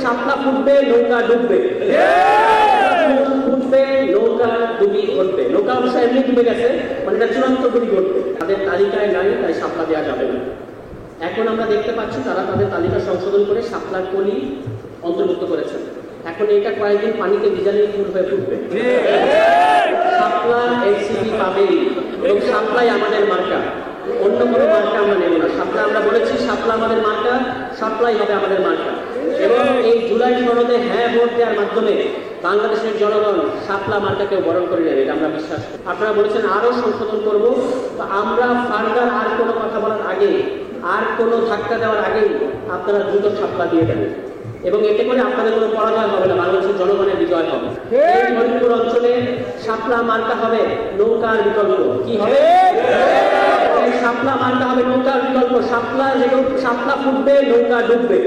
শাপলা ফুটবে, নৌকা ডুববে, ফুটবে, নৌকা ডুবি ঘটবে। নৌকা অবশ্য এমনি ডুবে গেছে, মানে এটা চূড়ান্ত ডুবি ঘটবে। তাদের তালিকায় নাই, তাই শাপলা দেওয়া যাবে না। এখন আমরা দেখতে পাচ্ছি তারা তাদের তালিকা সংশোধন করে শাপলার কলি অন্তর্ভুক্ত করেছেন। এখন এটা কয়েকদিন পানিতে ভিজালে ফুল হয়ে ফুটবে। শাপলা এনসিপি পাবেই, এবং শাপলাই আমাদের মার্কা, অন্য কোনো মার্কা আমরা নেব না। শাপলা আমরা বলেছি, শাপলা আমাদের মার্কা, শাপলাই হবে আমাদের মার্কা। এবং এই জুলাই সনদে হ্যাঁ ভোট দেওয়ার মাধ্যমে বাংলাদেশের জনগণ শাপলা মার্কাকেও বরণ করে নেবে, এটা আমরা বিশ্বাস করি। আপনারা বলেছেন আরও সংশোধন করব, তো আমরা ফার্দার আর কোনো কথা বলার আগে, আর কোনো ধাক্কা দেওয়ার আগেই আপনারা দ্রুত শাপলা দিয়ে দেবেন, এবং এতে করে আপনাদের কোনো পরাজয় হবে না, বাংলাদেশের জনগণের বিজয় হবে। এই ফরিদপুর অঞ্চলে শাপলা মার্কা হবে নৌকার বিকল্প। কি হবে? শাপলা মার্কা হবে নৌকার বিকল্প। শাপলা ফুটবে, নৌকা ডুববে,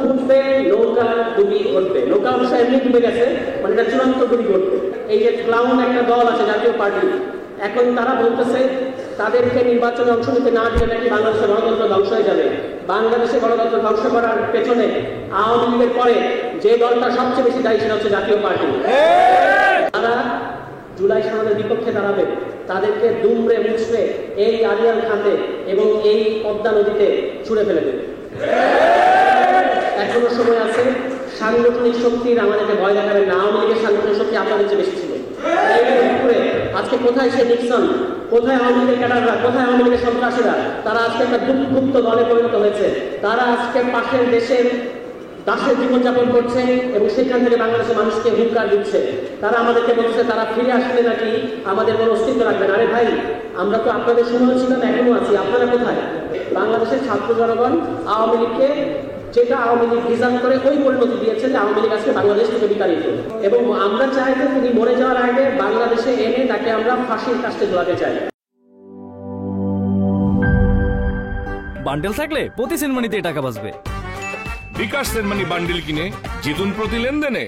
ফুটবে, নৌকা ডুবি ঘটবে। নৌকা অবশ্য এমনি ডুবে গেছে, মানে এটা চূড়ান্ত ডুবি ঘটবে। এই যে ক্লাউন একটা দল আছে জাতীয় পার্টি, এখন তারা বলতেছে তাদেরকে নির্বাচনে অংশ নিতে না দিলে নাকি বাংলাদেশের গণতন্ত্র ধ্বংস হয়ে যাবে। বাংলাদেশের গণতন্ত্র ধ্বংস করার পেছনে আওয়ামী লীগের পরে যে দলটা সবচেয়ে বেশি দায়ী সেটা হচ্ছে জাতীয় পার্টি। তারা জুলাই সনদের বিপক্ষে দাঁড়াবে, তাদেরকে দুমড়ে মুচড়ে এই আরিয়াল খাতে এবং এই পদ্মা নদীতে ছুঁড়ে ফেলে দেবে। এখনো সময় আছে। সাংগঠনিক শক্তির আমাদেরকে ভয় দেখাবেন না। আওয়ামী লীগের সাংগঠনিক শক্তি আপনাদের চেয়ে বেশি ছিল। আজকে কোথায় সে নিক্সন, কোথায় আওয়ামী লীগের ক্যাডাররা, কোথায় আওয়ামী লীগের সন্ত্রাসীরা? তারা আজকে একটা দুর্বৃত্ত দলে পরিণত হয়েছে। তারা আজকে পাশের দেশের দাসের জীবনযাপন করছে এবং সেখান থেকে বাংলাদেশের মানুষকে হুঙ্কার দিচ্ছে। তারা আমাদেরকে বলছে তারা ফিরে আসলে নাকি আমাদের কোনো অস্তিত্ব রাখবেন। আরে ভাই, আমরা তো আপনাদের সময় ছিলাম, এখনো আছি, আপনারা কোথায়? বাংলাদেশের ছাত্র জনগণ আওয়ামী লীগকে, যেটা আওয়ামী লীগ ডিজাইন করে, ওই পরিণতি দিয়েছে যে আওয়ামী লীগ আজকে বাংলাদেশ থেকে বিতাড়িত। এবং আমরা চাই যে তিনি মরে যাওয়ার আগে বাংলাদেশে এনে তাকে আমরা ফাঁসির কাস্টে ঝোলাতে চাই। বান্ডেল থাকলে প্রতি সেনমানিতে টাকা বাঁচবে। বিকাশ সেনমানি বান্ডেল কিনে জিতুন প্রতি লেনদেনে।